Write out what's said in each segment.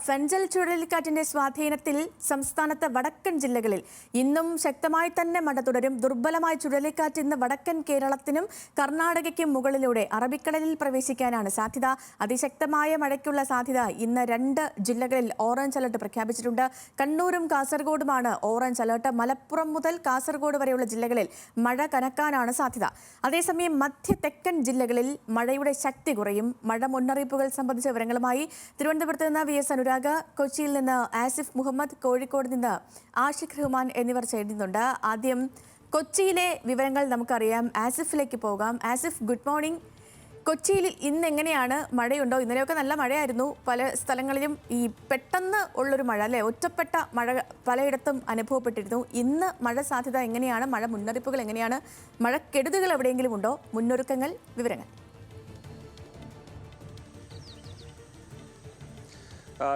Fengal ചുഴലിക്കാറ്റിന്റെ സ്വാധീനത്തിൽ സംസ്ഥാനത്തെ വടക്കൻ ജില്ലകളിൽ ഇന്നും ശക്തമായി തന്നെ മഴ തുടരും. ദുർബലമായ ചുഴലിക്കാറ്റ് ഇന്ന് വടക്കൻ കേരളത്തിനും കർണാടകയ്ക്കും മുകളിലൂടെ അറബിക്കടലിൽ പ്രവേശിക്കാനാണ് സാധ്യത. അതിശക്തമായ മഴയ്ക്കുള്ള സാധ്യത ഇന്ന് 2 ജില്ലകളിൽ ഓറഞ്ച് അലർട്ട് പ്രഖ്യാപിച്ചിട്ടുണ്ട്. കണ്ണൂരും കാസർഗോഡുമാണ് ഓറഞ്ച് അലർട്ട്. മലപ്പുറം മുതൽ കാസർഗോഡ് വരെയുള്ള ജില്ലകളിൽ മഴ കനക്കാനാണ് സാധ്യത. അതേസമയം മധ്യ തെക്കൻ ജില്ലകളിൽ മഴയുടെ ശക്തി കുറയും. മഴ മുന്നറിയിപ്പുകൾ സംബന്ധിച്ച വിവരങ്ങളുമായി തിരുവനന്തപുരത്ത് നിന്ന് വി എസ് അനുരാഗ, കൊച്ചിയിൽ നിന്ന് ആസിഫ് മുഹമ്മദ്, കോഴിക്കോട് നിന്ന് ആഷിഖ് റഹ്മാൻ എന്നിവർ ചേരുന്നുണ്ട്. ആദ്യം കൊച്ചിയിലെ വിവരങ്ങൾ നമുക്കറിയാം. ആസിഫിലേക്ക് പോകാം. Asif, good morning. കൊച്ചിയിൽ ഇന്ന് എങ്ങനെയാണ്? മഴയുണ്ടോ? ഇന്നലെയൊക്കെ നല്ല മഴയായിരുന്നു. പല സ്ഥലങ്ങളിലും ഈ പെട്ടെന്ന് ഉള്ളൊരു മഴ, അല്ലേ, ഒറ്റപ്പെട്ട മഴ പലയിടത്തും അനുഭവപ്പെട്ടിരുന്നു. ഇന്ന് മഴ സാധ്യത എങ്ങനെയാണ്? മഴ മുന്നറിയിപ്പുകൾ എങ്ങനെയാണ്? മഴക്കെടുതികൾ എവിടെയെങ്കിലും ഉണ്ടോ? മുന്നൊരുക്കങ്ങൾ, വിവരങ്ങൾ.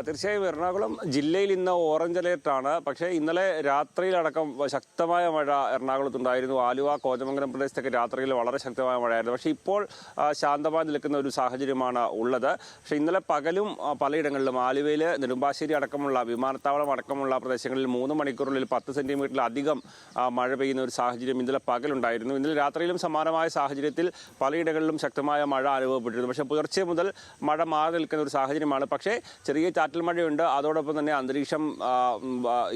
തീർച്ചയായും എറണാകുളം ജില്ലയിൽ ഇന്ന് ഓറഞ്ച് അലേർട്ടാണ്. പക്ഷേ ഇന്നലെ രാത്രിയിലടക്കം ശക്തമായ മഴ എറണാകുളത്തുണ്ടായിരുന്നു. ആലുവ, കോതമംഗലം പ്രദേശത്തൊക്കെ രാത്രിയിൽ വളരെ ശക്തമായ മഴയായിരുന്നു. പക്ഷേ ഇപ്പോൾ ശാന്തമായി നിൽക്കുന്ന ഒരു സാഹചര്യമാണ് ഉള്ളത്. പക്ഷേ ഇന്നലെ പകലും പലയിടങ്ങളിലും ആലുവയിൽ നെടുമ്പാശ്ശേരി അടക്കമുള്ള വിമാനത്താവളം അടക്കമുള്ള പ്രദേശങ്ങളിൽ 3 മണിക്കൂറിൽ 10 സെന്റിമീറ്ററിലധികം മഴ പെയ്യുന്ന ഒരു സാഹചര്യം ഇന്നലെ പകലുണ്ടായിരുന്നു. ഇന്നലെ രാത്രിയിലും സമാനമായ സാഹചര്യത്തിൽ പലയിടങ്ങളിലും ശക്തമായ മഴ അനുഭവപ്പെട്ടിരുന്നു. പക്ഷേ പുലർച്ചെ മുതൽ മഴ മാറി നിൽക്കുന്ന ഒരു സാഹചര്യമാണ്. പക്ഷേ ചെറിയ ചാറ്റൽ മഴയുണ്ട്. അതോടൊപ്പം തന്നെ അന്തരീക്ഷം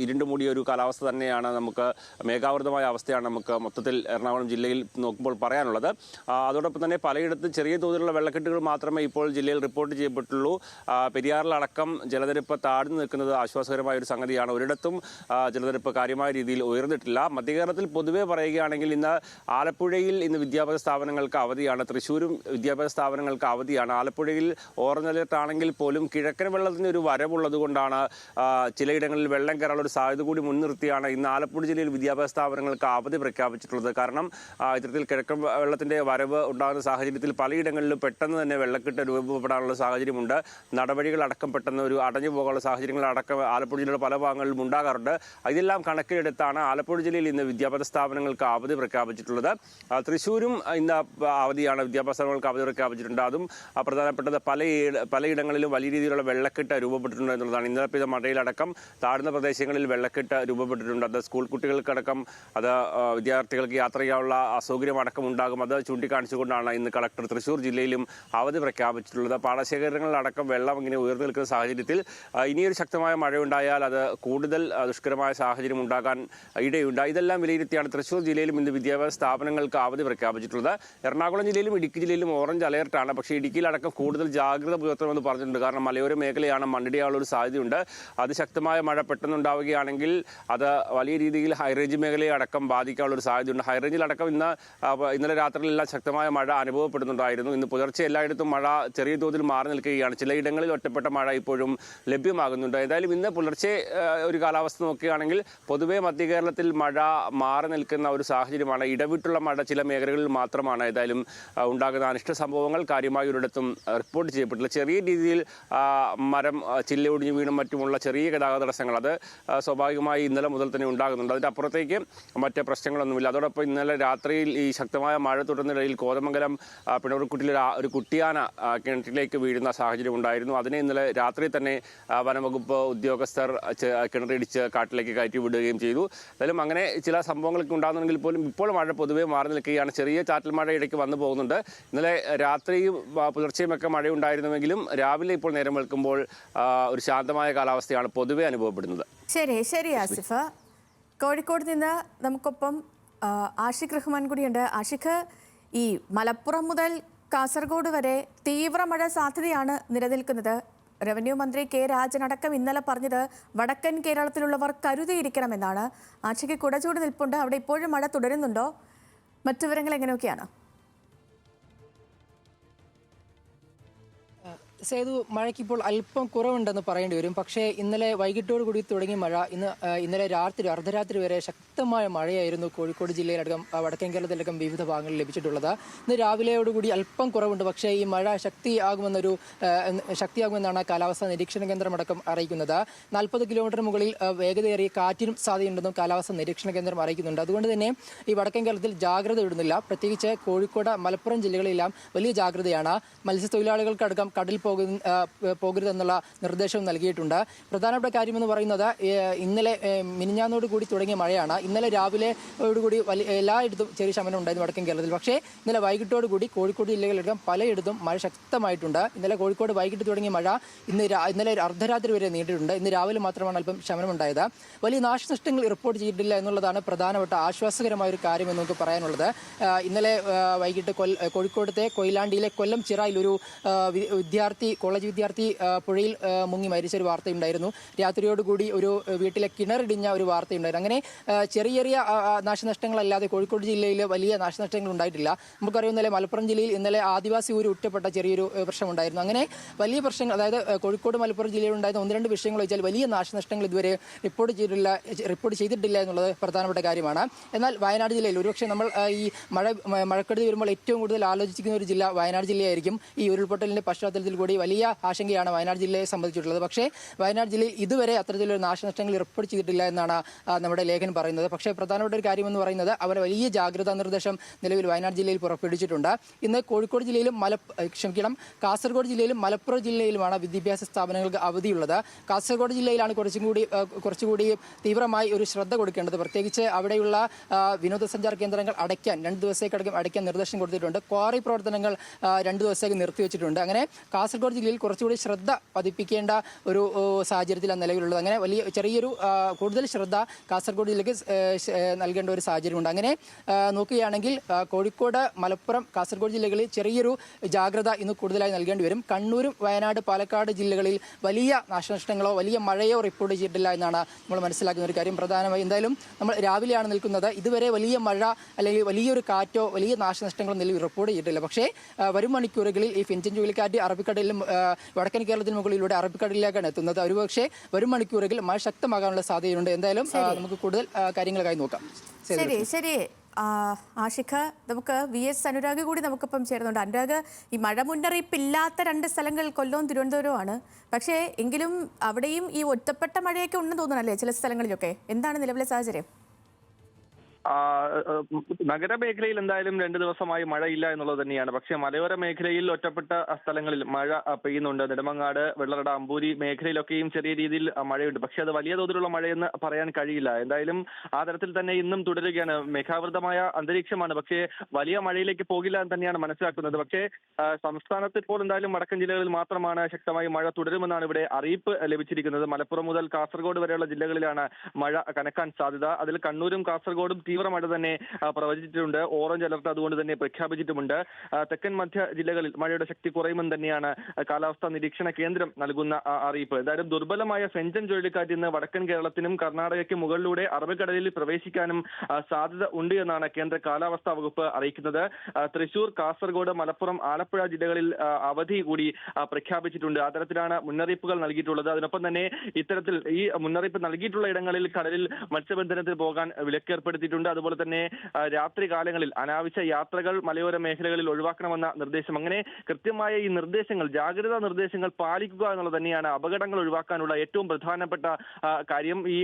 ഇരുണ്ടുമൂടിയ ഒരു കാലാവസ്ഥ തന്നെയാണ്. നമുക്ക് മേഘാവൃതമായ അവസ്ഥയാണ് നമുക്ക് മൊത്തത്തിൽ എറണാകുളം ജില്ലയിൽ നോക്കുമ്പോൾ പറയാനുള്ളത്. അതോടൊപ്പം തന്നെ പലയിടത്തും ചെറിയ തോതിലുള്ള വെള്ളക്കെട്ടുകൾ മാത്രമേ ഇപ്പോൾ ജില്ലയിൽ റിപ്പോർട്ട് ചെയ്യപ്പെട്ടുള്ളൂ. പെരിയാറിലടക്കം ജലനിരപ്പ് താഴ്ന്നു നിൽക്കുന്നത് ആശ്വാസകരമായ ഒരു സംഗതിയാണ്. ഒരിടത്തും ജലനിരപ്പ് കാര്യമായ രീതിയിൽ ഉയർന്നിട്ടില്ല. മധ്യകേരളത്തിൽ പൊതുവെ പറയുകയാണെങ്കിൽ ഇന്ന് ആലപ്പുഴയിൽ ഇന്ന് വിദ്യാഭ്യാസ സ്ഥാപനങ്ങൾക്ക് അവധിയാണ്. തൃശ്ശൂരും വിദ്യാഭ്യാസ സ്ഥാപനങ്ങൾക്ക് അവധിയാണ്. ആലപ്പുഴയിൽ ഓറഞ്ച് അലർട്ട് ആണെങ്കിൽ പോലും കിഴക്കൻ വെള്ളത്തിന് ഒരു വരവുള്ളത് കൊണ്ടാണ് ചിലയിടങ്ങളിൽ വെള്ളം കയറാനുള്ള ഒരു സാധ്യത കൂടി മുൻനിർത്തിയാണ് ഇന്ന് ആലപ്പുഴ ജില്ലയിൽ വിദ്യാഭ്യാസ സ്ഥാപനങ്ങൾക്ക് അവധി പ്രഖ്യാപിച്ചിട്ടുള്ളത്. കാരണം ഇത്തരത്തിൽ കിഴക്കൻ വെള്ളത്തിന്റെ വരവ് ഉണ്ടാകുന്ന സാഹചര്യത്തിൽ പലയിടങ്ങളിലും പെട്ടെന്ന് തന്നെ വെള്ളക്കെട്ട് രൂപപ്പെടാനുള്ള സാഹചര്യമുണ്ട്. നടപടികൾ അടക്കം പെട്ടെന്ന് ഒരു അടഞ്ഞു പോകാനുള്ള സാഹചര്യങ്ങൾ അടക്കം ആലപ്പുഴ ജില്ലയുടെ പല ഭാഗങ്ങളിലും ഉണ്ടാകാറുണ്ട്. ഇതെല്ലാം കണക്കിലെടുത്താണ് ആലപ്പുഴ ജില്ലയിൽ ഇന്ന് വിദ്യാഭ്യാസ സ്ഥാപനങ്ങൾക്ക് അവധി പ്രഖ്യാപിച്ചിട്ടുള്ളത്. തൃശ്ശൂരും ഇന്ന് അവധിയാണ്. വിദ്യാഭ്യാസ സ്ഥാപനങ്ങൾക്ക് അവധി പ്രഖ്യാപിച്ചിട്ടുണ്ട്. അതും പ്രധാനപ്പെട്ടത് പലയിടങ്ങളിലും വലിയ രീതിയിലുള്ള വെള്ളക്കെട്ട് രൂപപ്പെട്ടിട്ടുണ്ട് എന്നുള്ളതാണ്. ഇന്നലെ പെയ്ത മഴയിലടക്കം താഴ്ന്ന പ്രദേശങ്ങളിൽ വെള്ളക്കെട്ട് രൂപപ്പെട്ടിട്ടുണ്ട്. അത് സ്കൂൾ കുട്ടികൾക്കടക്കം, അത് വിദ്യാർത്ഥികൾക്ക് യാത്ര ചെയ്യാനുള്ള അസൗകര്യം അടക്കം ഉണ്ടാകും. അത് ചൂണ്ടിക്കാണിച്ചുകൊണ്ടാണ് ഇന്ന് കളക്ടർ തൃശ്ശൂർ ജില്ലയിലും അവധി പ്രഖ്യാപിച്ചിട്ടുള്ളത്. പാടശേഖരങ്ങളിലടക്കം വെള്ളം ഇങ്ങനെ ഉയർന്നു നിൽക്കുന്ന സാഹചര്യത്തിൽ ഇനിയൊരു ശക്തമായ മഴയുണ്ടായാൽ അത് കൂടുതൽ ദുഷ്കരമായ സാഹചര്യം ഉണ്ടാകാൻ ഇടയുണ്ട്. ഇതെല്ലാം വിലയിരുത്തിയാണ് തൃശ്ശൂർ ജില്ലയിലും ഇന്ന് വിദ്യാഭ്യാസ സ്ഥാപനങ്ങൾക്ക് അവധി പ്രഖ്യാപിച്ചിട്ടുള്ളത്. എറണാകുളം ജില്ലയിലും ഇടുക്കി ജില്ലയിലും ഓറഞ്ച് അലേർട്ടാണ്. പക്ഷേ ഇടുക്കിയിലടക്കം കൂടുതൽ ജാഗ്രത പുലർത്തണമെന്ന് പറഞ്ഞിട്ടുണ്ട്. കാരണം മലയോര മേഖലയാണ്, മണ്ണിടിയാനുള്ള ഒരു സാധ്യതയുണ്ട്. അതിശക്തമായ മഴ പെട്ടെന്നുണ്ടാവുകയാണെങ്കിൽ അത് വലിയ രീതിയിൽ ഹൈറേഞ്ച് മേഖലയെ അടക്കം ബാധിക്കാനുള്ള ഒരു സാധ്യതയുണ്ട്. ഹൈറേഞ്ചിലടക്കം ഇന്നലെ രാത്രിയിലെല്ലാം ശക്തമായ മഴ അനുഭവപ്പെടുന്നുണ്ടായിരുന്നു. ഇന്ന് പുലർച്ചെ എല്ലായിടത്തും മഴ ചെറിയ തോതിൽ മാറി നിൽക്കുകയാണ്. ചിലയിടങ്ങളിൽ ഒറ്റപ്പെട്ട മഴ ഇപ്പോഴും ലഭ്യമാകുന്നുണ്ട്. ഏതായാലും ഇന്ന് പുലർച്ചെ ഒരു കാലാവസ്ഥ നോക്കുകയാണെങ്കിൽ പൊതുവെ മധ്യ കേരളത്തിൽ മഴ മാറി നിൽക്കുന്ന ഒരു സാഹചര്യമാണ്. ഇടവിട്ടുള്ള മഴ ചില മേഖലകളിൽ മാത്രമാണ് ഏതായാലും ഉണ്ടാകുന്ന അനിഷ്ട സംഭവങ്ങൾ കാര്യമായി ഒരിടത്തും റിപ്പോർട്ട് ചെയ്യപ്പെട്ടില്ല. ചെറിയ രീതിയിൽ മരം ചില്ലയൊടിഞ്ഞു വീണും മറ്റുമുള്ള ചെറിയ ഗതാഗത തടസ്സങ്ങൾ അത് സ്വാഭാവികമായി ഇന്നലെ മുതൽ തന്നെ ഉണ്ടാകുന്നുണ്ട്. അതിൻ്റെ അപ്പുറത്തേക്ക് മറ്റ് പ്രശ്നങ്ങളൊന്നുമില്ല. അതോടൊപ്പം ഇന്നലെ രാത്രിയിൽ ഈ ശക്തമായ മഴ തുടർന്നിടയിൽ കോതമംഗലം പിണർക്കുട്ടിയിൽ ഒരു കുട്ടിയാന കിണറ്റിലേക്ക് വീഴുന്ന സാഹചര്യം ഉണ്ടായിരുന്നു. അതിനെ ഇന്നലെ രാത്രി തന്നെ വനംവകുപ്പ് ഉദ്യോഗസ്ഥർ കിണറിടിച്ച് കാട്ടിലേക്ക് കയറ്റി വിടുകയും ചെയ്തു. എന്തായാലും അങ്ങനെ ചില സംഭവങ്ങളൊക്കെ ഉണ്ടാകുന്നെങ്കിൽ പോലും ഇപ്പോൾ മഴ പൊതുവെ മാറി നിൽക്കുകയാണ്. ചെറിയ ചാറ്റൽ മഴ ഇടയ്ക്ക് വന്നു പോകുന്നുണ്ട്. ഇന്നലെ രാത്രിയും പുലർച്ചെയുമൊക്കെ മഴയുണ്ടായിരുന്നുവെങ്കിലും രാവിലെ ഇപ്പോൾ നേരം വെളുക്കുമ്പോൾ ഒരു ശാന്തമായ കാലാവസ്ഥയാണ് പൊതുവെ അനുഭവപ്പെടുന്നത്. ശരി ആസിഫ്. കോഴിക്കോട് നിന്ന് നമുക്കൊപ്പം ആഷിഖ് റഹ്മാൻ കൂടിയുണ്ട്. ആഷിഖ്, ഈ മലപ്പുറം മുതൽ കാസർഗോഡ് വരെ തീവ്ര മഴ സാധ്യതയാണ് നിലനിൽക്കുന്നത്. റവന്യൂ മന്ത്രി കെ രാജൻ അടക്കം ഇന്നലെ പറഞ്ഞത് വടക്കൻ കേരളത്തിലുള്ളവർ കരുതിയിരിക്കണമെന്നാണ്. ആഷിഖ് കുടചൂടി നിൽപ്പുണ്ട്. അവിടെ ഇപ്പോഴും മഴ തുടരുന്നുണ്ടോ? മറ്റു വിവരങ്ങൾ എങ്ങനെയൊക്കെയാണ്? സേതു, മഴയ്ക്കിപ്പോൾ അല്പം കുറവുണ്ടെന്ന് പറയേണ്ടി വരും. പക്ഷേ ഇന്നലെ വൈകിട്ടോടുകൂടി തുടങ്ങിയ മഴ ഇന്നലെ അർദ്ധരാത്രി വരെ ശക്തമായ മഴയായിരുന്നു കോഴിക്കോട് ജില്ലയിലടക്കം വടക്കൻ കേരളത്തിലടക്കം വിവിധ ഭാഗങ്ങളിൽ ലഭിച്ചിട്ടുള്ളത്. ഇന്ന് രാവിലെയോടുകൂടി അല്പം കുറവുണ്ട്. പക്ഷേ ഈ മഴ ശക്തിയാകുമെന്നാണ് കാലാവസ്ഥാ നിരീക്ഷണ കേന്ദ്രം അടക്കം അറിയിക്കുന്നത്. 40 കിലോമീറ്റർ മുകളിൽ വേഗതയേറിയ കാറ്റിനും സാധ്യതയുണ്ടെന്നും കാലാവസ്ഥാ നിരീക്ഷണ കേന്ദ്രം അറിയിക്കുന്നുണ്ട്. അതുകൊണ്ട് തന്നെ ഈ വടക്കൻ കേരളത്തിൽ ജാഗ്രത വിടുന്നില്ല. പ്രത്യേകിച്ച് കോഴിക്കോട്, മലപ്പുറം ജില്ലകളിലെല്ലാം വലിയ ജാഗ്രതയാണ്. മത്സ്യത്തൊഴിലാളികൾക്കടക്കം കടൽ പോകരുതെന്നുള്ള നിർദ്ദേശവും നൽകിയിട്ടുണ്ട്. പ്രധാനപ്പെട്ട കാര്യമെന്ന് പറയുന്നത് ഇന്നലെ മിനിഞ്ഞാന്നോട് കൂടി തുടങ്ങിയ മഴയാണ്. ഇന്നലെ രാവിലെയോടുകൂടി എല്ലായിടത്തും ചെറിയ ശമനം ഉണ്ടായിരുന്നു വടക്കൻ കേരളത്തിൽ. പക്ഷേ ഇന്നലെ വൈകിട്ടോടുകൂടി കോഴിക്കോട് ജില്ലകളിലും പലയിടത്തും മഴ ശക്തമായിട്ടുണ്ട്. ഇന്നലെ കോഴിക്കോട് വൈകിട്ട് തുടങ്ങിയ മഴ ഇന്നലെ അർദ്ധരാത്രി വരെ നീണ്ടിട്ടുണ്ട്. ഇന്ന് രാവിലെ മാത്രമാണ് അല്പം ശമനമുണ്ടായത്. വലിയ നാശനഷ്ടങ്ങൾ റിപ്പോർട്ട് ചെയ്തിട്ടില്ല എന്നുള്ളതാണ് പ്രധാനപ്പെട്ട ആശ്വാസകരമായ ഒരു കാര്യമെന്ന് നമുക്ക് പറയാനുള്ളത്. ഇന്നലെ വൈകിട്ട് കോഴിക്കോടത്തെ കൊയിലാണ്ടിയിലെ കൊല്ലം ചിറായിൽ ഒരു കോളേജ് വിദ്യാർത്ഥി പുഴയിൽ മുങ്ങി മരിച്ച ഒരു വാർത്തയുണ്ടായിരുന്നു. രാത്രിയോടുകൂടി ഒരു വീട്ടിലെ കിണറിടിഞ്ഞ ഒരു വാർത്തയുണ്ടായിരുന്നു. അങ്ങനെ ചെറിയ ചെറിയ നാശനഷ്ടങ്ങളല്ലാതെ കോഴിക്കോട് ജില്ലയിൽ വലിയ നാശനഷ്ടങ്ങൾ ഉണ്ടായിട്ടില്ല. നമുക്കറിയാം ഇന്നലെ മലപ്പുറം ജില്ലയിൽ ഇന്നലെ ആദിവാസി ഊര് ഉറ്റപ്പെട്ട ചെറിയൊരു പ്രശ്നമുണ്ടായിരുന്നു. അങ്ങനെ വലിയ പ്രശ്നങ്ങൾ, അതായത് കോഴിക്കോട് മലപ്പുറം ജില്ലയിൽ ഉണ്ടായിരുന്ന 1-2 വിഷയങ്ങൾ വെച്ചാൽ വലിയ നാശനഷ്ടങ്ങൾ ഇതുവരെ റിപ്പോർട്ട് ചെയ്തിട്ടില്ല എന്നുള്ളത് പ്രധാനപ്പെട്ട കാര്യമാണ്. എന്നാൽ വയനാട് ജില്ലയിൽ ഒരുപക്ഷെ നമ്മൾ ഈ മഴക്കെടുതി വരുമ്പോൾ ഏറ്റവും കൂടുതൽ ആലോചിക്കുന്ന ഒരു ജില്ല വയനാട് ജില്ലയായിരിക്കും. ഈ ഉരുൾപൊട്ടലിന്റെ പശ്ചാത്തലത്തിൽ കൂടി വലിയ ആശങ്കയാണ് വയനാട് ജില്ലയെ സംബന്ധിച്ചിട്ടുള്ളത്. പക്ഷേ വയനാട് ജില്ലയിൽ ഇതുവരെ അത്തരത്തിലൊരു നാശനഷ്ടങ്ങൾ റിപ്പോർട്ട് ചെയ്തിട്ടില്ല എന്നാണ് നമ്മുടെ ലേഖനം പറയുന്നത്. പക്ഷേ പ്രധാനപ്പെട്ട ഒരു കാര്യമെന്ന് പറയുന്നത് അവർ വലിയ ജാഗ്രതാ നിർദ്ദേശം നിലവിൽ വയനാട് ജില്ലയിൽ പുറപ്പെടുവിച്ചിട്ടുണ്ട്. ഇന്ന് കോഴിക്കോട് ജില്ലയിലും കാസർഗോഡ് ജില്ലയിലും മലപ്പുറം ജില്ലയിലുമാണ് വിദ്യാഭ്യാസ സ്ഥാപനങ്ങൾക്ക് അവധിയുള്ളത്. കാസർഗോഡ് ജില്ലയിലാണ് കുറച്ചുകൂടി തീവ്രമായി ഒരു ശ്രദ്ധ കൊടുക്കേണ്ടത്. പ്രത്യേകിച്ച് അവിടെയുള്ള വിനോദസഞ്ചാര കേന്ദ്രങ്ങൾ അടയ്ക്കാൻ 2 ദിവസത്തേക്കടക്കം അടയ്ക്കാൻ നിർദ്ദേശം കൊടുത്തിട്ടുണ്ട്. ക്വാറി പ്രവർത്തനങ്ങൾ 2 ദിവസത്തേക്ക് നിർത്തിവെച്ചിട്ടുണ്ട്. അങ്ങനെ കാസർഗോഡ് ജില്ലയിൽ കുറച്ചുകൂടി ശ്രദ്ധ പതിപ്പിക്കേണ്ട ഒരു സാഹചര്യത്തിലാണ് നിലവിലുള്ളത്. അങ്ങനെ ചെറിയൊരു കൂടുതൽ ശ്രദ്ധ കാസർഗോഡ് ജില്ലയ്ക്ക് നൽകേണ്ട ഒരു സാഹചര്യമുണ്ട്. അങ്ങനെ നോക്കുകയാണെങ്കിൽ കോഴിക്കോട്, മലപ്പുറം, കാസർഗോഡ് ജില്ലകളിൽ ചെറിയൊരു ജാഗ്രത ഇന്ന് കൂടുതലായി നൽകേണ്ടി വരും. കണ്ണൂരും വയനാട്, പാലക്കാട് ജില്ലകളിൽ വലിയ നാശനഷ്ടങ്ങളോ വലിയ മഴയോ റിപ്പോർട്ട് ചെയ്തിട്ടില്ല എന്നാണ് നമ്മൾ മനസ്സിലാക്കുന്ന ഒരു കാര്യം. പ്രധാനമായി എന്തായാലും നമ്മൾ രാവിലെയാണ് നിൽക്കുന്നത്. ഇതുവരെ വലിയ മഴ അല്ലെങ്കിൽ വലിയൊരു കാറ്റോ വലിയ നാശനഷ്ടങ്ങളോ നിലവിൽ റിപ്പോർട്ട് ചെയ്തിട്ടില്ല. പക്ഷേ വരും മണിക്കൂറുകളിൽ ഈ ഫിൻചൻ ചുഴലിക്കാറ്റ് അറബിക്കടലിലും വടക്കൻ കേരളത്തിന് മുകളിലൂടെ അറബിക്കടലിലേക്കാണ് എത്തുന്നത്. ഒരുപക്ഷെ വരും മണിക്കൂറുകളിൽ മഴ ശക്തമാകാനുള്ള സാധ്യതയുണ്ട്. എന്തായാലും നമുക്ക് കൂടുതൽ കാര്യങ്ങൾക്കായി നോക്കാം. ശരി ആഷിഖ, നമുക്ക് VS അനുരാഗ് കൂടി നമുക്കിപ്പം ചേരുന്നുണ്ട്. അനുരാഗ്, ഈ മഴ മുന്നറിയിപ്പില്ലാത്ത 2 സ്ഥലങ്ങൾ കൊല്ലവും തിരുവനന്തപുരവുമാണ്. പക്ഷേ എങ്കിലും അവിടെയും ഈ ഒറ്റപ്പെട്ട മഴയൊക്കെ ഉണ്ടെന്ന് തോന്നണല്ലേ ചില സ്ഥലങ്ങളിലൊക്കെ? എന്താണ് നിലവിലെ സാഹചര്യം? നഗരമേഖലയിൽ എന്തായാലും 2 ദിവസമായി മഴയില്ല എന്നുള്ളത് തന്നെയാണ്. പക്ഷേ മലയോര മേഖലയിൽ ഒറ്റപ്പെട്ട സ്ഥലങ്ങളിൽ മഴ പെയ്യുന്നുണ്ട്. നെടുമങ്ങാട്, വെള്ളറട, അമ്പൂരി മേഖലയിലൊക്കെയും ചെറിയ രീതിയിൽ മഴയുണ്ട്. പക്ഷെ അത് വലിയ തോതിലുള്ള മഴയെന്ന് പറയാൻ കഴിയില്ല. എന്തായാലും ആ തരത്തിൽ തന്നെ ഇന്നും തുടരുകയാണ്. മേഘാവൃതമായ അന്തരീക്ഷമാണ്. പക്ഷേ വലിയ മഴയിലേക്ക് പോകില്ല എന്ന് തന്നെയാണ് മനസ്സിലാക്കുന്നത്. പക്ഷേ സംസ്ഥാനത്ത് ഇപ്പോൾ എന്തായാലും വടക്കൻ ജില്ലകളിൽ മാത്രമാണ് ശക്തമായി മഴ തുടരുമെന്നാണ് ഇവിടെ അറിയിപ്പ് ലഭിച്ചിരിക്കുന്നത്. മലപ്പുറം മുതൽ കാസർഗോഡ് വരെയുള്ള ജില്ലകളിലാണ് മഴ കനക്കാൻ സാധ്യത. അതിൽ കണ്ണൂരും കാസർഗോഡും തീവ്ര മഴ തന്നെ പ്രവചിച്ചിട്ടുണ്ട്. ഓറഞ്ച് അലർട്ട് അതുകൊണ്ട് തന്നെ പ്രഖ്യാപിച്ചിട്ടുമുണ്ട്. തെക്കൻ മധ്യ ജില്ലകളിൽ മഴയുടെ ശക്തി കുറയുമെന്ന് തന്നെയാണ് കാലാവസ്ഥാ നിരീക്ഷണ കേന്ദ്രം നൽകുന്ന അറിയിപ്പ്. എന്തായാലും ദുർബലമായ ഫെഞ്ചൻ ചുഴലിക്കാറ്റ് ഇന്ന് വടക്കൻ കേരളത്തിനും കർണാടകയ്ക്ക് മുകളിലൂടെ അറബിക്കടലിൽ പ്രവേശിക്കാനും സാധ്യത ഉണ്ട് എന്നാണ് കേന്ദ്ര കാലാവസ്ഥാ വകുപ്പ് അറിയിക്കുന്നത്. തൃശൂർ, കാസർഗോഡ്, മലപ്പുറം, ആലപ്പുഴ ജില്ലകളിൽ അവധി കൂടി പ്രഖ്യാപിച്ചിട്ടുണ്ട്. അത്തരത്തിലാണ് മുന്നറിയിപ്പുകൾ നൽകിയിട്ടുള്ളത്. അതിനൊപ്പം തന്നെ ഇത്തരത്തിൽ ഈ മുന്നറിയിപ്പ് നൽകിയിട്ടുള്ള ഇടങ്ങളിൽ കടലിൽ മത്സ്യബന്ധനത്തിന് പോകാൻ വിലക്കേർപ്പെടുത്തിയിട്ടുണ്ട്. അതുപോലെ തന്നെ രാത്രി കാലങ്ങളിൽ അനാവശ്യ യാത്രകൾ മലയോര മേഖലകളിൽ ഒഴിവാക്കണമെന്ന നിർദ്ദേശം. അങ്ങനെ കൃത്യമായ ഈ നിർദ്ദേശങ്ങൾ, ജാഗ്രതാ നിർദ്ദേശങ്ങൾ പാലിക്കുക എന്നുള്ളത് തന്നെയാണ് അപകടങ്ങൾ ഒഴിവാക്കാനുള്ള ഏറ്റവും പ്രധാനപ്പെട്ട കാര്യം. ഈ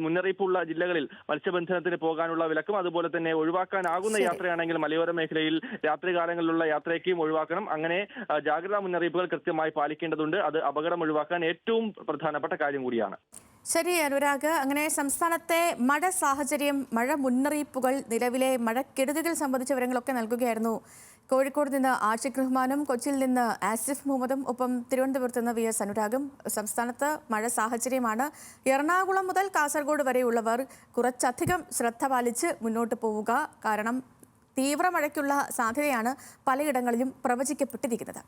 മുന്നറിയിപ്പുള്ള ജില്ലകളിൽ മത്സ്യബന്ധനത്തിന് പോകാനുള്ള വിലക്കും അതുപോലെ തന്നെ ഒഴിവാക്കാനാകുന്ന യാത്രയാണെങ്കിൽ മലയോര മേഖലയിൽ രാത്രി കാലങ്ങളിലുള്ള യാത്രയ്ക്കും ഒഴിവാക്കണം. അങ്ങനെ ജാഗ്രതാ മുന്നറിയിപ്പുകൾ കൃത്യമായി പാലിക്കേണ്ടതുണ്ട്. അത് അപകടം ഒഴിവാക്കാൻ ഏറ്റവും പ്രധാനപ്പെട്ട കാര്യം കൂടിയാണ്. ശരി അനുരാഗ്, അങ്ങനെ സംസ്ഥാനത്തെ മഴ സാഹചര്യം, മഴ മുന്നറിയിപ്പുകൾ, നിലവിലെ മഴക്കെടുതികൾ സംബന്ധിച്ച വിവരങ്ങളൊക്കെ നൽകുകയായിരുന്നു കോഴിക്കോട് നിന്ന് ആഷിഖ് റഹ്മാനും കൊച്ചിയിൽ നിന്ന് ആസിഫ് മുഹമ്മദും, ഒപ്പം തിരുവനന്തപുരത്ത് നിന്ന് VS അനുരാഗും. സംസ്ഥാനത്ത് മഴ സാഹചര്യമാണ്. എറണാകുളം മുതൽ കാസർഗോഡ് വരെയുള്ളവർ കുറച്ചധികം ശ്രദ്ധ പാലിച്ച് മുന്നോട്ട് പോവുക. കാരണം തീവ്ര മഴയ്ക്കുള്ള സാധ്യതയാണ് പലയിടങ്ങളിലും പ്രവചിക്കപ്പെട്ടിരിക്കുന്നത്.